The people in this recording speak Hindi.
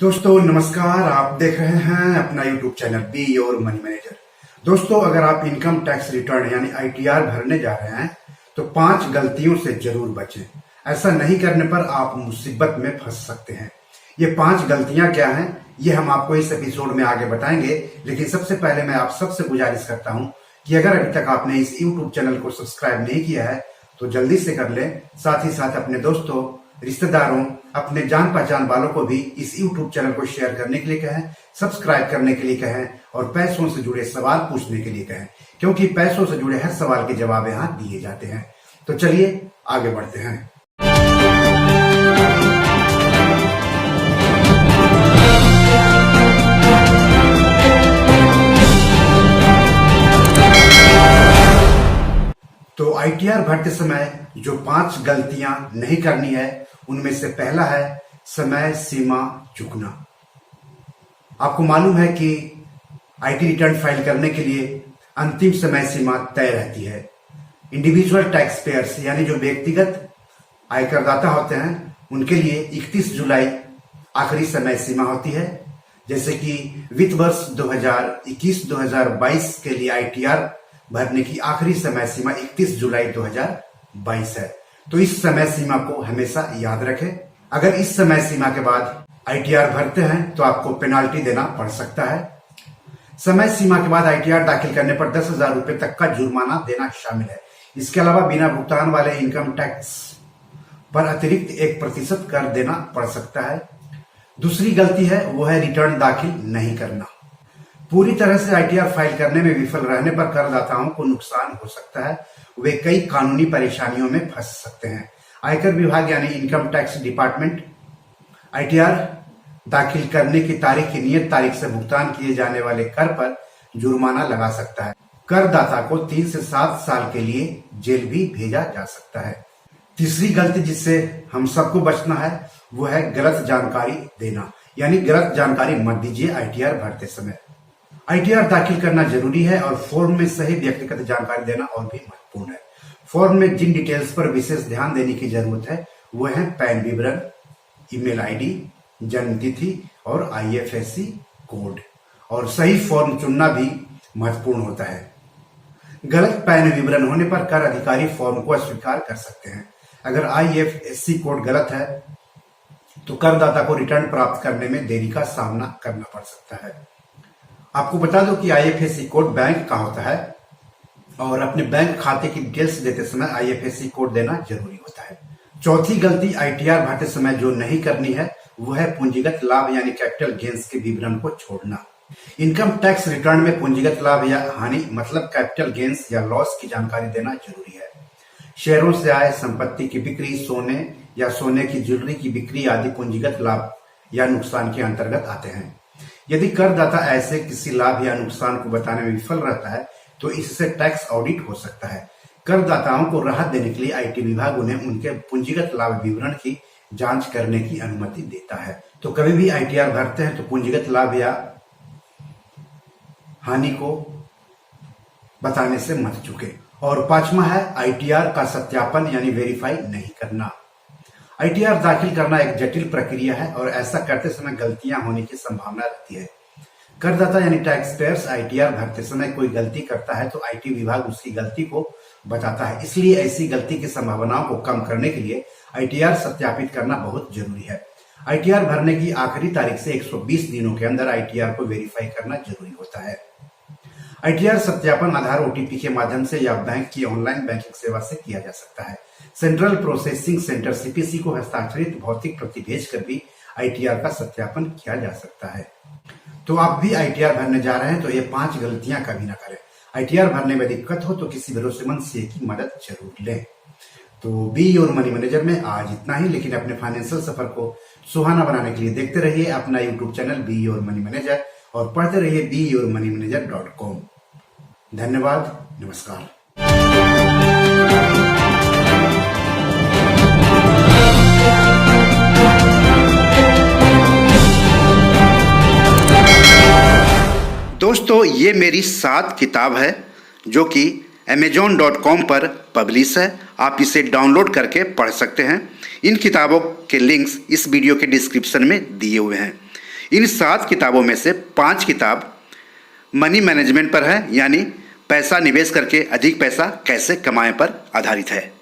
दोस्तों नमस्कार, आप देख रहे हैं अपना YouTube channel be your money manager. दोस्तों, अगर आप इनकम टैक्स रिटर्न यानी ITR भरने जा रहे हैं तो 5 गलतियों से जरूर बचें। ऐसा नहीं करने पर आप मुसीबत में फंस सकते हैं। ये 5 गलतियां क्या हैं, ये हम आपको इस एपिसोड में आगे बताएंगे। लेकिन सबसे पहले मैं आप सबसे गुजारिश करता हूं कि अगर अभी तक आपने इस YouTube चैनल को सब्सक्राइब नहीं किया है तो जल्दी से कर लें। साथ ही साथ अपने दोस्तों, रिश्तेदारों, अपने जान पहचान वालों को भी इस YouTube चैनल को शेयर करने के लिए कहें, सब्सक्राइब करने के लिए कहें और पैसों से जुड़े सवाल पूछने के लिए कहें, क्योंकि पैसों से जुड़े हर सवाल के जवाब यहाँ दिए जाते हैं। तो चलिए आगे बढ़ते हैं। तो ITR भरते समय जो 5 गलतियां नहीं करनी है उनमें से पहला है समय सीमा चूकना। आपको मालूम है कि IT रिटर्न फाइल करने के लिए अंतिम समय सीमा तय रहती है। इंडिविजुअल टैक्स पेयर्स यानी जो व्यक्तिगत आयकरदाता होते हैं उनके लिए 31 जुलाई आखिरी समय सीमा होती है। जैसे कि वित्त वर्ष 2021-2022 के लिए ITR भरने की आखिरी समय सीमा 31 जुलाई 2022 है। तो इस समय सीमा को हमेशा याद रखें। अगर इस समय सीमा के बाद ITR भरते हैं तो आपको पेनाल्टी देना पड़ सकता है। समय सीमा के बाद ITR दाखिल करने पर 10,000 रुपए तक का जुर्माना देना शामिल है। इसके अलावा बिना भुगतान वाले इनकम टैक्स पर अतिरिक्त 1% कर देना पड़ सकता है। दूसरी गलती है वो है रिटर्न दाखिल नहीं करना। पूरी तरह से ITR फाइल करने में विफल रहने पर करदाताओं को नुकसान हो सकता है। वे कई कानूनी परेशानियों में फंस सकते हैं। आयकर विभाग यानी इनकम टैक्स डिपार्टमेंट ITR दाखिल करने की तारीख की नियत तारीख से भुगतान किए जाने वाले कर पर जुर्माना लगा सकता है। करदाता को 3 से 7 साल के लिए जेल भी भेजा जा सकता है। तीसरी गलती जिससे हम सबको बचना है वो है गलत जानकारी देना, यानी गलत जानकारी मत दीजिए ITR भरते समय। ITR दाखिल करना जरूरी है और फॉर्म में सही व्यक्तिगत जानकारी देना और भी महत्वपूर्ण है। फॉर्म में जिन डिटेल्स पर विशेष ध्यान देने की जरूरत है वो है पैन विवरण, ईमेल ID, जन्म तिथि और IFSC कोड। और सही फॉर्म चुनना भी महत्वपूर्ण होता है। गलत पैन विवरण होने पर कर अधिकारी फॉर्म को अस्वीकार कर सकते हैं। अगर IFSC कोड गलत है तो करदाता को रिटर्न प्राप्त करने में देरी का सामना करना पड़ सकता है। आपको बता दो कि IFSC कोड बैंक का होता है और अपने बैंक खाते की डिटेल्स देते समय IFSC कोड देना जरूरी होता है। चौथी गलती ITR भरते समय जो नहीं करनी है वो है पूंजीगत लाभ यानी कैपिटल गेन्स के विवरण को छोड़ना। इनकम टैक्स रिटर्न में पूंजीगत लाभ या हानि मतलब कैपिटल गेन्स या लॉस की जानकारी देना जरूरी है। शेयरों से आय, संपत्ति की बिक्री, सोने या सोने की ज्वेलरी की बिक्री आदि पूंजीगत लाभ या नुकसान के अंतर्गत आते हैं। यदि करदाता ऐसे किसी लाभ या नुकसान को बताने में विफल रहता है तो इससे टैक्स ऑडिट हो सकता है। करदाताओं को राहत देने के लिए IT विभाग उन्हें उनके पूंजीगत लाभ विवरण की जांच करने की अनुमति देता है। तो कभी भी ITR भरते हैं तो पूंजीगत लाभ या हानि को बताने से मत चूकें। और 5वां है ITR का सत्यापन यानी वेरीफाई नहीं करना। ITR दाखिल करना एक जटिल प्रक्रिया है और ऐसा करते समय गलतियां होने की संभावना रहती है। करदाता यानी टैक्स पेयर्स ITR भरते समय कोई गलती करता है तो IT विभाग उसकी गलती को बताता है। इसलिए ऐसी गलती की संभावनाओं को कम करने के लिए ITR सत्यापित करना बहुत जरूरी है। ITR भरने की आखिरी तारीख से 120 दिनों के अंदर ITR को वेरीफाई करना जरूरी होता है। ITR सत्यापन आधार OTP के माध्यम से या बैंक की ऑनलाइन बैंकिंग सेवा से किया जा सकता है। सेंट्रल प्रोसेसिंग सेंटर CPC को हस्ताक्षरित भौतिक प्रति भेजकर भी ITR का सत्यापन किया जा सकता है। तो आप भी ITR भरने जा रहे हैं तो ये 5 गलतियां कभी ना करें। ITR भरने में दिक्कत हो तो किसी भरोसेमंद CA की मदद जरूर लें। तो बी योर मनी मैनेजर में आज इतना ही, लेकिन अपने फाइनेंशियल सफर को सुहाना बनाने के लिए देखते रहिए अपना YouTube channel be your money manager और पढ़ते रहिए beyourmoneymanager.com। धन्यवाद, नमस्कार। दोस्तों, ये मेरी 7 किताब है जो कि Amazon.com पर पब्लिश है। आप इसे डाउनलोड करके पढ़ सकते हैं। इन किताबों के लिंक्स इस वीडियो के डिस्क्रिप्शन में दिए हुए हैं। इन 7 किताबों में से 5 किताब मनी मैनेजमेंट पर है, यानी पैसा निवेश करके अधिक पैसा कैसे कमाएं पर आधारित है।